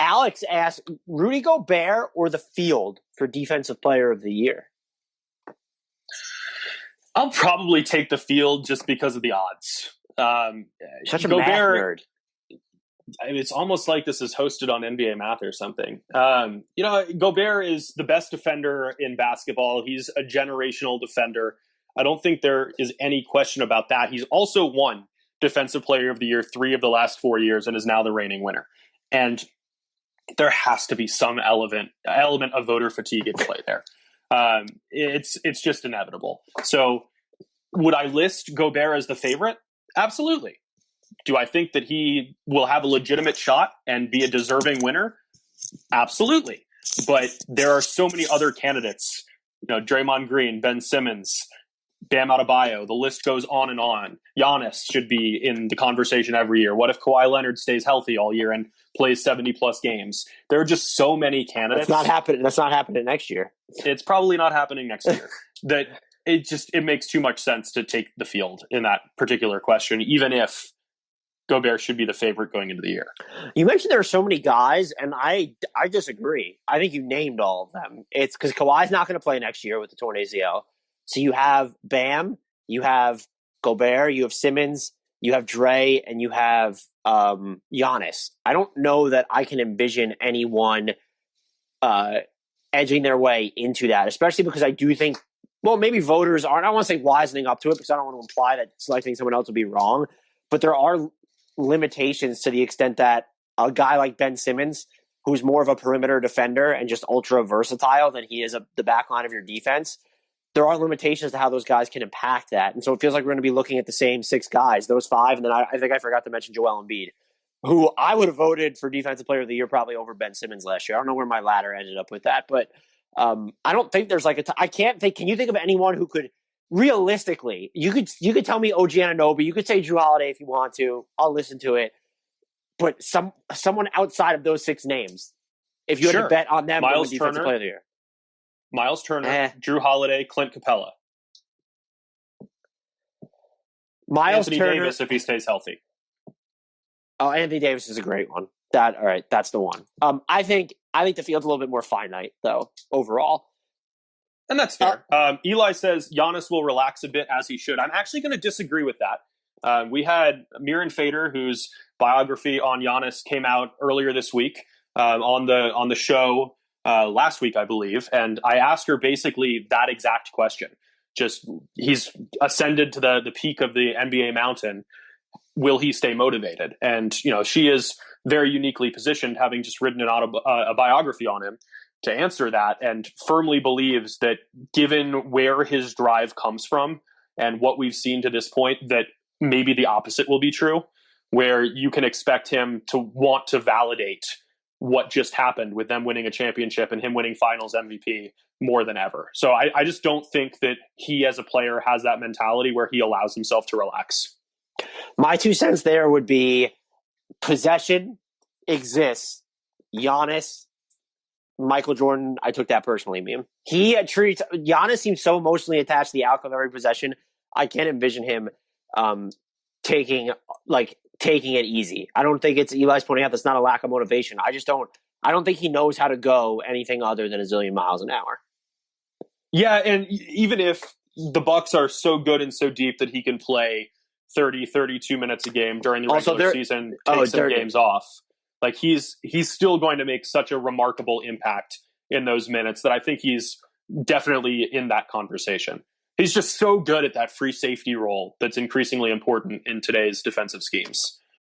Alex asked, Rudy Gobert or the field for Defensive Player of the Year? I'll probably take the field just because of the odds. Such a Gobert, math nerd. It's almost like this is hosted on NBA Math or something. Gobert is the best defender in basketball. He's a generational defender. I don't think there is any question about that. He's also won Defensive Player of the Year 3 of the last 4 years and is now the reigning winner. And there has to be some element of voter fatigue at play there. It's just inevitable. So would I list Gobert as the favorite? Absolutely. Do I think that he will have a legitimate shot and be a deserving winner? Absolutely. But there are so many other candidates, Draymond Green, Ben Simmons, Bam Adebayo, the list goes on and on. Giannis should be in the conversation every year. What if Kawhi Leonard stays healthy all year and plays 70-plus games? There are just so many candidates. That's not happening next year. It's probably not happening next year. That it makes too much sense to take the field in that particular question, even if Gobert should be the favorite going into the year. You mentioned there are so many guys, and I disagree. I think you named all of them. It's because Kawhi's not going to play next year with the torn ACL. So you have Bam, you have Gobert, you have Simmons, you have Dre, and you have Giannis. I don't know that I can envision anyone edging their way into that, especially because I do think, maybe voters aren't. I don't want to say wisening up to it because I don't want to imply that selecting someone else would be wrong. But there are limitations to the extent that a guy like Ben Simmons, who's more of a perimeter defender and just ultra versatile than he is the back line of your defense, there are limitations to how those guys can impact that. And so it feels like we're going to be looking at the same 6 guys, those 5. And then I think I forgot to mention Joel Embiid, who I would have voted for Defensive Player of the Year probably over Ben Simmons last year. I don't know where my ladder ended up with that, but I don't think there's I can't think. Can you think of anyone who could realistically? You could tell me OG Anunoby. You could say Drew Holiday if you want to. I'll listen to it. But someone outside of those 6 names, if you had to bet on them, Miles Defensive Turner. Player of the Year. Miles Turner, Drew Holiday, Clint Capella. Anthony Davis if he stays healthy. Oh, Anthony Davis is a great one. All right, that's the one. I think the field's a little bit more finite though overall, and that's fair. Eli says Giannis will relax a bit as he should. I'm actually going to disagree with that. We had Miran Fader, whose biography on Giannis came out earlier this week on the show. Last week, I believe, and I asked her basically that exact question. Just, he's ascended to the peak of the NBA mountain. Will he stay motivated? And, she is very uniquely positioned, having just written a biography on him, to answer that, and firmly believes that given where his drive comes from and what we've seen to this point, that maybe the opposite will be true, where you can expect him to want to validate what just happened with them winning a championship and him winning finals MVP more than ever. So I just don't think that he as a player has that mentality where he allows himself to relax. My 2 cents there would be possession exists. Giannis, Michael Jordan, I took that personally, meme. Giannis seems so emotionally attached to the outcome of every possession. I can't envision him taking it easy. I don't think it's Eli's pointing out that's not a lack of motivation. I don't think he knows how to go anything other than a zillion miles an hour. Yeah, and even if the Bucks are so good and so deep that he can play 30, 32 minutes a game during the regular season, take some games off, like he's still going to make such a remarkable impact in those minutes that I think he's definitely in that conversation. He's just so good at that free safety role that's increasingly important in today's defensive schemes.